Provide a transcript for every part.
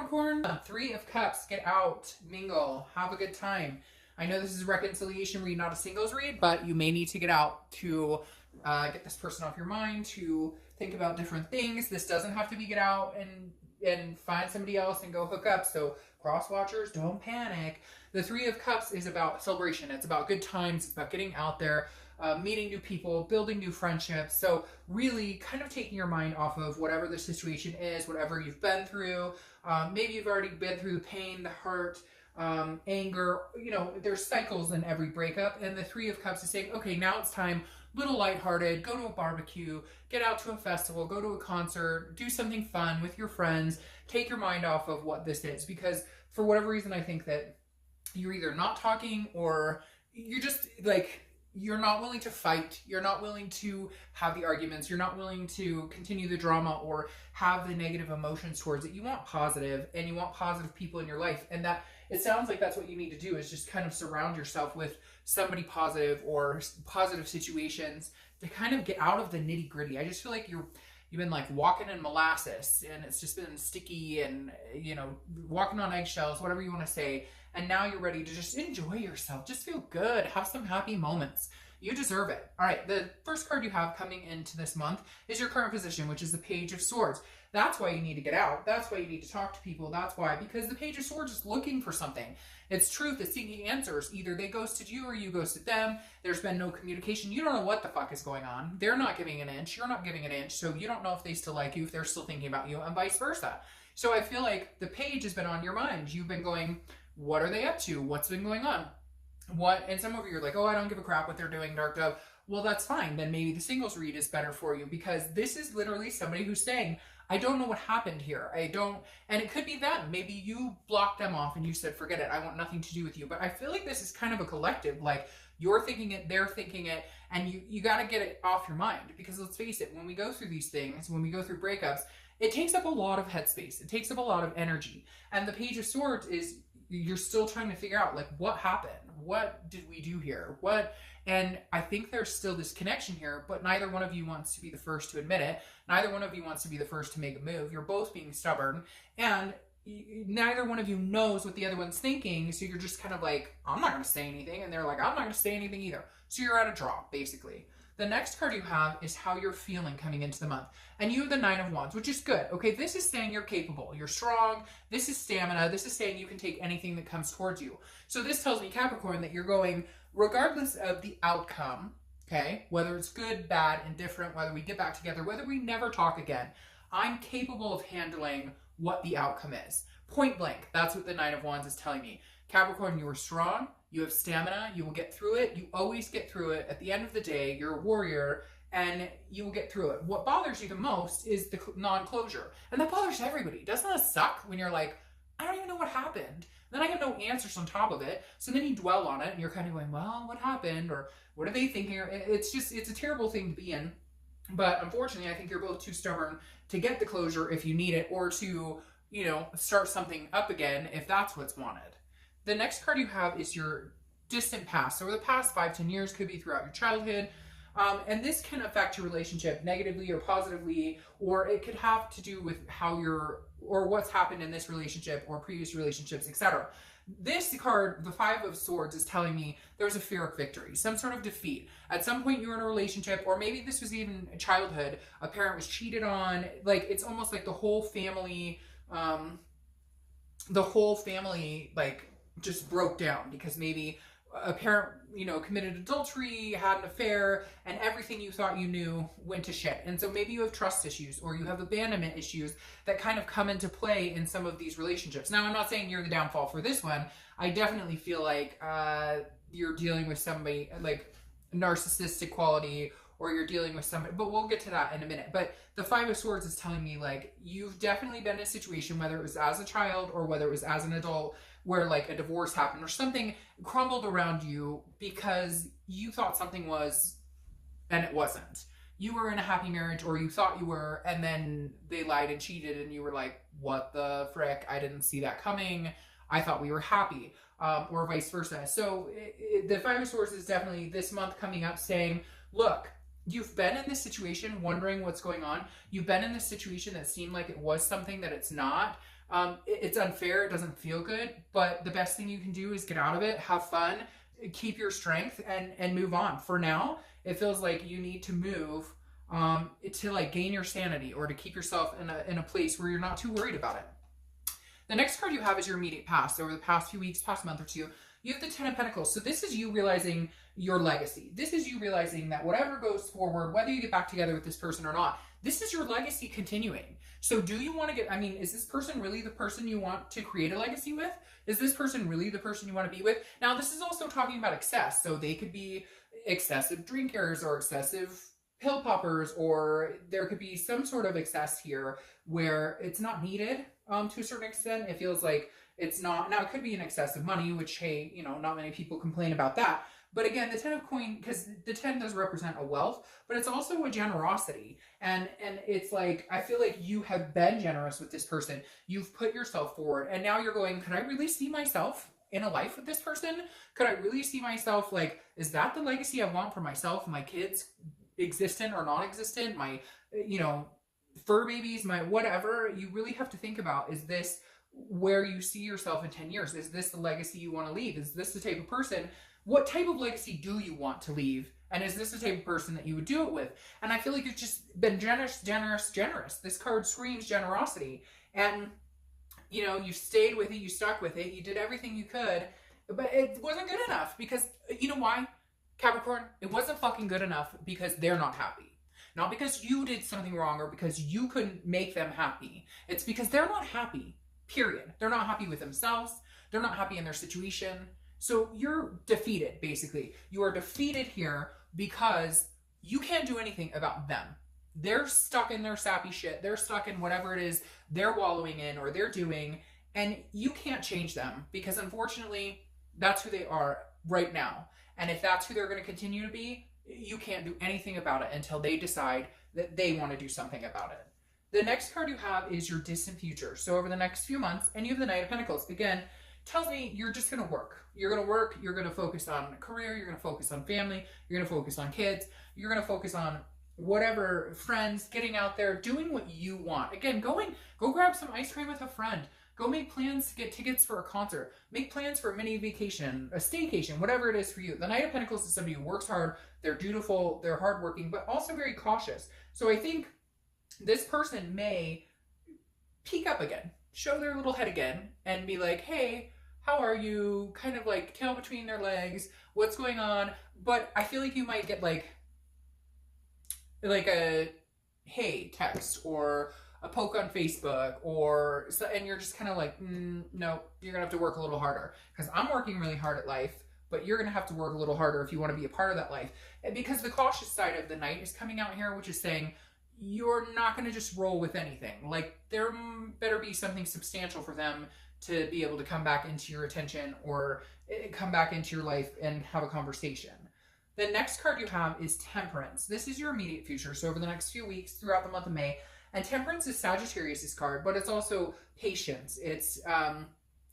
Capricorn, Three of Cups, get out, mingle, have a good time. I know this is a reconciliation read, not a singles read, but you may need to get out to get this person off your mind, to think about different things. This doesn't have to be get out and find somebody else and go hook up. So cross watchers, don't panic. The Three of Cups is about celebration. It's about good times. It's about getting out there, meeting new people, building new friendships. So really kind of taking your mind off of whatever the situation is, whatever you've been through. Maybe you've already been through the pain, the hurt, anger. You know, there's cycles in every breakup. And the Three of Cups is saying, okay, now it's time, little lighthearted, go to a barbecue, get out to a festival, go to a concert, do something fun with your friends, take your mind off of what this is. Because for whatever reason, I think that you're either not talking or you're just like, you're not willing to fight. You're not willing to have the arguments. You're not willing to continue the drama or have the negative emotions towards it. You want positive, and you want positive people in your life. And that, it sounds like that's what you need to do, is just kind of surround yourself with somebody positive or positive situations to kind of get out of the nitty gritty. I just feel like you've been like walking in molasses and it's just been sticky and, you know, walking on eggshells, whatever you want to say. And now you're ready to just enjoy yourself. Just feel good. Have some happy moments. You deserve it. All right. The first card you have coming into this month is your current position, which is the Page of Swords. That's why you need to get out. That's why you need to talk to people. That's why, because the Page of Swords is looking for something. It's truth. It's seeking answers. Either they ghosted you or you ghosted them. There's been no communication. You don't know what the fuck is going on. They're not giving an inch. You're not giving an inch. So you don't know if they still like you, if they're still thinking about you, and vice versa. So I feel like the page has been on your mind. You've been going, what are they up to? What's been going on? What? And some of you are like, oh, I don't give a crap what they're doing, Dark Dove. Well, that's fine. Then maybe the singles read is better for you, because this is literally somebody who's saying, I don't know what happened here. I don't, and it could be them. Maybe you blocked them off and you said, forget it. I want nothing to do with you. But I feel like this is kind of a collective, like you're thinking it, they're thinking it, and you got to get it off your mind, because let's face it, when we go through these things, when we go through breakups, it takes up a lot of headspace. It takes up a lot of energy. And the Page of Swords is, you're still trying to figure out, like, what happened? What did we do here? What? And I think there's still this connection here, but neither one of you wants to be the first to admit it. Neither one of you wants to be the first to make a move. You're both being stubborn, and neither one of you knows what the other one's thinking. So you're just kind of like, I'm not going to say anything. And they're like, I'm not going to say anything either. So you're at a draw, basically. The next card you have is how you're feeling coming into the month. And you have the Nine of Wands, which is good. Okay, this is saying you're capable, you're strong. This is stamina. This is saying you can take anything that comes towards you. So this tells me, Capricorn, that you're going, regardless of the outcome, okay, whether it's good, bad, indifferent, whether we get back together, whether we never talk again, I'm capable of handling what the outcome is. Point blank, that's what the Nine of Wands is telling me. Capricorn, you are strong. You have stamina. You will get through it. You always get through it. At the end of the day, you're a warrior, and you will get through it. What bothers you the most is the non-closure. And that bothers everybody. Doesn't that suck when you're like, I don't even know what happened? Then I have no answers on top of it. So then you dwell on it, and you're kind of going, well, what happened? Or what are they thinking? It's just, it's a terrible thing to be in. But unfortunately, I think you're both too stubborn to get the closure if you need it, or to, you know, start something up again if that's what's wanted. The next card you have is your distant past. So over the past 5-10 years, could be throughout your childhood. And this can affect your relationship negatively or positively, or it could have to do with how you're, or what's happened in this relationship or previous relationships, etc. This card, the Five of Swords, is telling me there's a fear of victory, some sort of defeat. At some point you were in a relationship, or maybe this was even childhood, a parent was cheated on. Like, it's almost like the whole family, like, just broke down because maybe a parent, you know, committed adultery, had an affair, and everything you thought you knew went to shit. And so maybe you have trust issues, or you have abandonment issues that kind of come into play in some of these relationships. Now, I'm not saying you're the downfall for this one. I definitely feel like you're dealing with somebody like narcissistic quality, or you're dealing with somebody, but we'll get to that in a minute. But the Five of Swords is telling me, like, you've definitely been in a situation, whether it was as a child or whether it was as an adult, where like a divorce happened or something crumbled around you because you thought something was and it wasn't. You were in a happy marriage, or you thought you were, and then they lied and cheated, and you were like, what the frick? I didn't see that coming. I thought we were happy, or vice versa. So the Five of Swords is definitely this month coming up saying, look, you've been in this situation wondering what's going on. You've been in this situation that seemed like it was something that it's not. It's unfair. It doesn't feel good. But the best thing you can do is get out of it, have fun, keep your strength, and move on. For now, it feels like you need to move to like gain your sanity, or to keep yourself in a place where you're not too worried about it. The next card you have is your immediate past. Over the past few weeks, past month or two, you have the Ten of Pentacles. So this is you realizing your legacy. This is you realizing that whatever goes forward, whether you get back together with this person or not, this is your legacy continuing. So do you want to get, I mean, is this person really the person you want to create a legacy with? Is this person really the person you want to be with? Now, this is also talking about excess. So they could be excessive drinkers or excessive pill poppers, or there could be some sort of excess here where it's not needed to a certain extent. It feels like it's not. Now, it could be an excess of money, which, hey, you know, not many people complain about that. But again, the Ten of Coin, because the 10 does represent a wealth, but it's also a generosity. And it's like, I feel like you have been generous with this person. You've put yourself forward. And now you're going, could I really see myself in a life with this person? Could I really see myself, like, is that the legacy I want for myself, my kids, existent or non-existent, my, you know, fur babies, my whatever? You really have to think about, is this where you see yourself in 10 years? Is this the legacy you want to leave? Is this the type of person? What type of legacy do you want to leave? And is this the type of person that you would do it with? And I feel like you've just been generous. This card screams generosity. And, you know, you stayed with it, you stuck with it, you did everything you could, but it wasn't good enough. Because, you know why, Capricorn? It wasn't fucking good enough because they're not happy. Not because you did something wrong or because you couldn't make them happy. It's because they're not happy, period. They're not happy with themselves. They're not happy in their situation. So you're defeated, basically. You are defeated here because you can't do anything about them. They're stuck in their sappy shit. They're stuck in whatever it is they're wallowing in or they're doing, and you can't change them because, unfortunately, that's who they are right now. And if that's who they're going to continue to be, you can't do anything about it until they decide that they want to do something about it. The next card you have is your distant future. So over the next few months, and you have the Knight of Pentacles. Again, tells me you're just going to work. You're going to work. You're going to focus on career. You're going to focus on family. You're going to focus on kids. You're going to focus on whatever, friends, getting out there, doing what you want. Again, go grab some ice cream with a friend. Go make plans to get tickets for a concert. Make plans for a mini vacation, a staycation, whatever it is for you. The Knight of Pentacles is somebody who works hard. They're dutiful. They're hardworking, but also very cautious. So I think this person may peek up again, show their little head again, and be like, hey, how are you? Kind of like tail between their legs. What's going on? But I feel like you might get like a hey text or a poke on Facebook, or so, and you're just kind of like, no, you're gonna have to work a little harder because I'm working really hard at life, but you're gonna have to work a little harder if you want to be a part of that life. And because the cautious side of the Knight is coming out here, which is saying you're not gonna just roll with anything. Like, there better be something substantial for them to be able to come back into your attention or come back into your life and have a conversation. The next card you have is Temperance. This is your immediate future. So over the next few weeks throughout the month of May, and Temperance is Sagittarius' card, but it's also patience. It's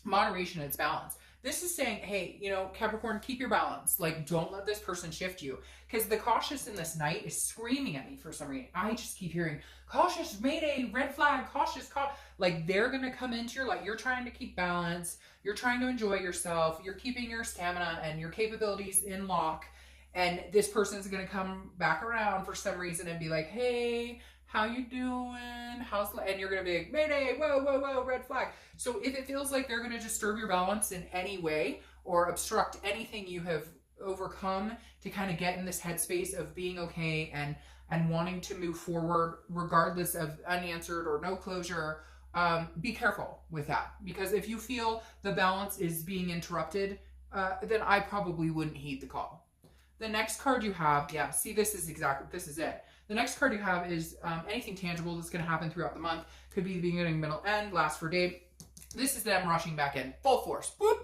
moderation. It's balance. This is saying, hey, you know, Capricorn, keep your balance. Like, don't let this person shift you. Because the cautious in this Knight is screaming at me for some reason. I just keep hearing, cautious, mayday, red flag, cautious. Like, they're going to come into your life. You're trying to keep balance. You're trying to enjoy yourself. You're keeping your stamina and your capabilities in lock. And this person is going to come back around for some reason and be like, hey, how you doing? And you're going to be like, mayday, whoa, whoa, whoa, red flag. So if it feels like they're going to disturb your balance in any way or obstruct anything you have overcome to kind of get in this headspace of being okay and wanting to move forward regardless of unanswered or no closure, be careful with that. Because if you feel the balance is being interrupted, then I probably wouldn't heed the call. The next card you have, this is it. The next card you have is anything tangible that's going to happen throughout the month. Could be the beginning, middle, end, last for date. This is them rushing back in, full force. Boop,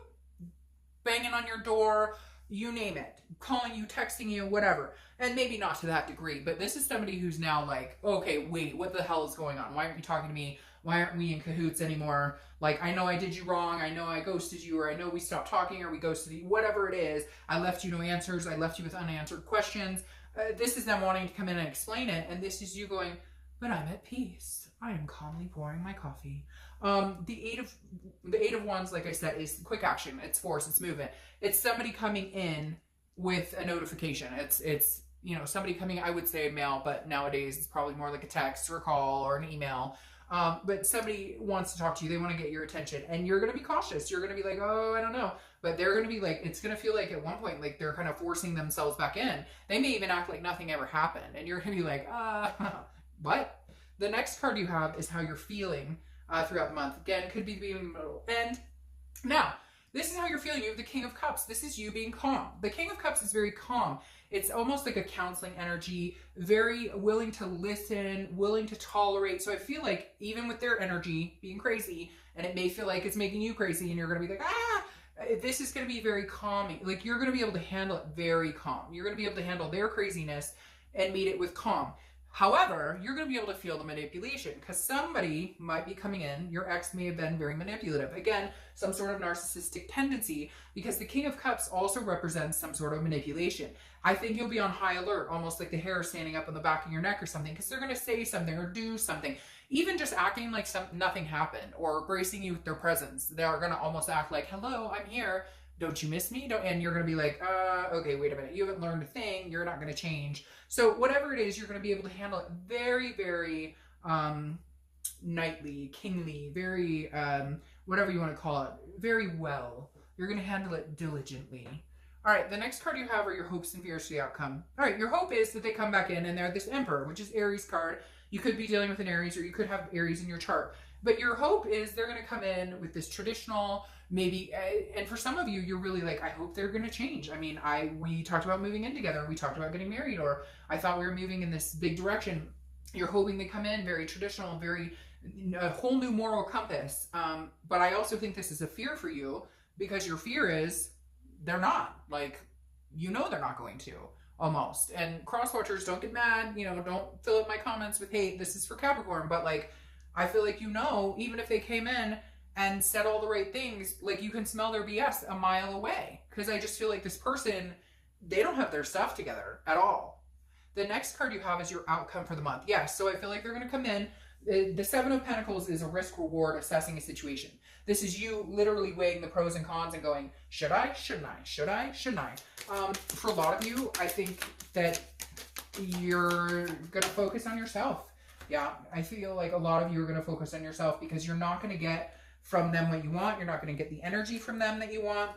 banging on your door, you name it. Calling you, texting you, whatever. And maybe not to that degree, but this is somebody who's now like, okay, wait, what the hell is going on? Why aren't you talking to me? Why aren't we in cahoots anymore? Like, I know I did you wrong. I know I ghosted you, or I know we stopped talking, or we ghosted you. Whatever it is, I left you no answers. I left you with unanswered questions. this is them wanting to come in and explain it, and this is you going, but I'm at peace. I am calmly pouring my coffee. The eight of wands, like I said, is quick action. It's force. It's movement. It's somebody coming in with a notification. It's somebody coming. I would say mail, but nowadays it's probably more like a text or a call or an email. But somebody wants to talk to you. They want to get your attention, and you're going to be cautious. You're going to be like, oh, I don't know. But they're going to be like, it's going to feel like at one point, like they're kind of forcing themselves back in. They may even act like nothing ever happened, and you're going to be like, what? The next card you have is how you're feeling throughout the month. Again, it could be the beginning, middle, end. Now, this is how you're feeling. You have the King of Cups. This is you being calm. The King of Cups is very calm. It's almost like a counseling energy, very willing to listen, willing to tolerate. So I feel like even with their energy being crazy, and it may feel like it's making you crazy, and you're going to be like, this is going to be very calming. Like, you're going to be able to handle it very calm. You're going to be able to handle their craziness and meet it with calm. However, you're going to be able to feel the manipulation because somebody might be coming in. Your ex may have been very manipulative. Again, some sort of narcissistic tendency, because the King of Cups also represents some sort of manipulation. I think you'll be on high alert, almost like the hair standing up on the back of your neck or something, because they're going to say something or do something. Even just acting like nothing happened or gracing you with their presence. They are going to almost act like, hello, I'm here. Don't you miss me? And you're going to be like, okay, wait a minute. You haven't learned a thing. You're not going to change. So whatever it is, you're going to be able to handle it very, very knightly, kingly, very, whatever you want to call it, very well. You're going to handle it diligently. All right, the next card you have are your hopes and fears for the outcome. All right, your hope is that they come back in and they're this Emperor, which is Aries card. You could be dealing with an Aries, or you could have Aries in your chart. But your hope is they're going to come in with this traditional, maybe, and for some of you, you're really like, I hope they're going to change. I mean, we talked about moving in together. We talked about getting married, or I thought we were moving in this big direction. You're hoping they come in very traditional, a whole new moral compass. But I also think this is a fear for you, because your fear is they're not. Like, they're not going to. Almost. And cross-watchers, don't get mad. Don't fill up my comments with hate. This is for Capricorn. But, like, I feel like even if they came in and said all the right things, like, you can smell their BS a mile away. Because I just feel like this person, they don't have their stuff together at all. The next card you have is your outcome for the month. Yes, so I feel like they're going to come in. The Seven of Pentacles is a risk-reward assessing a situation. This is you literally weighing the pros and cons and going, should I? Shouldn't I? Should I? Shouldn't I? For a lot of you, I think that you're going to focus on yourself. Yeah, I feel like a lot of you are going to focus on yourself, because you're not going to get from them what you want. You're not going to get the energy from them that you want.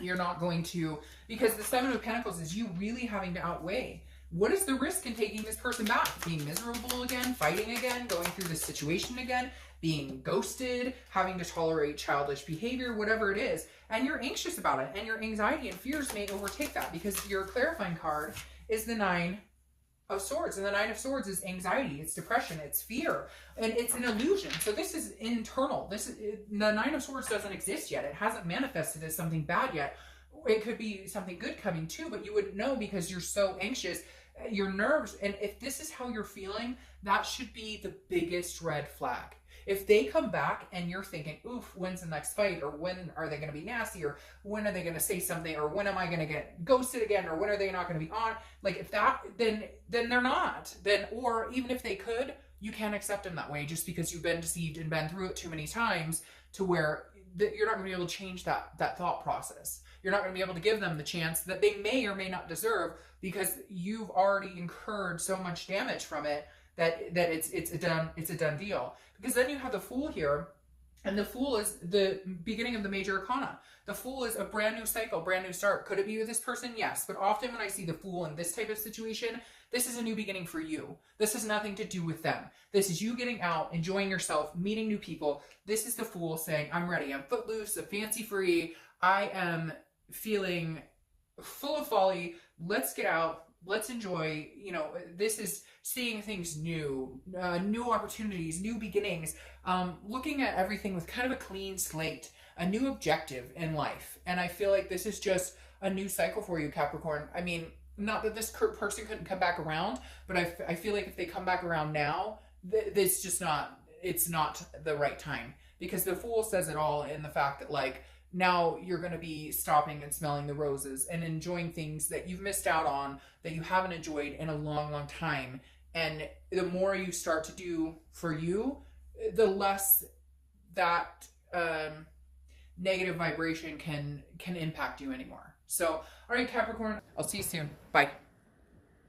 You're not going to, because the Seven of Pentacles is you really having to outweigh. What is the risk in taking this person back? Being miserable again, fighting again, going through this situation again, being ghosted, having to tolerate childish behavior, whatever it is. And you're anxious about it, and your anxiety and fears may overtake that, because your clarifying card is the Nine of Swords. And the Nine of Swords is anxiety, it's depression, it's fear, and it's an illusion. So this is internal. The Nine of Swords doesn't exist yet. It hasn't manifested as something bad yet. It could be something good coming too, but you wouldn't know because you're so anxious, your nerves. And if this is how you're feeling, that should be the biggest red flag. If they come back and you're thinking, oof, when's the next fight? Or when are they going to be nasty? Or when are they going to say something? Or when am I going to get ghosted again? Or when are they not going to be on? Like, if that, then they're not. Or even if they could, you can't accept them that way, just because you've been deceived and been through it too many times to where you're not going to be able to change that thought process. You're not going to be able to give them the chance that they may or may not deserve, because you've already incurred so much damage from it that it's a done deal. Because then you have the Fool here, and the Fool is the beginning of the major arcana. The Fool is a brand new cycle, brand new start. Could it be with this person? Yes. But often when I see the Fool in this type of situation, this is a new beginning for you. This has nothing to do with them. This is you getting out, enjoying yourself, meeting new people. This is the Fool saying, I'm ready. I'm footloose, I'm fancy free. I am feeling full of folly. Let's get out. Let's enjoy. This is seeing things new, new opportunities, new beginnings, looking at everything with kind of a clean slate, a new objective in life. And I feel like this is just a new cycle for you, Capricorn. I mean, not that this person couldn't come back around, but I feel like if they come back around now, it's not the right time. Because the Fool says it all in the fact that, like, now you're going to be stopping and smelling the roses and enjoying things that you've missed out on, that you haven't enjoyed in a long, long time. And the more you start to do for you, the less that negative vibration can impact you anymore. So, all right, Capricorn, I'll see you soon. Bye.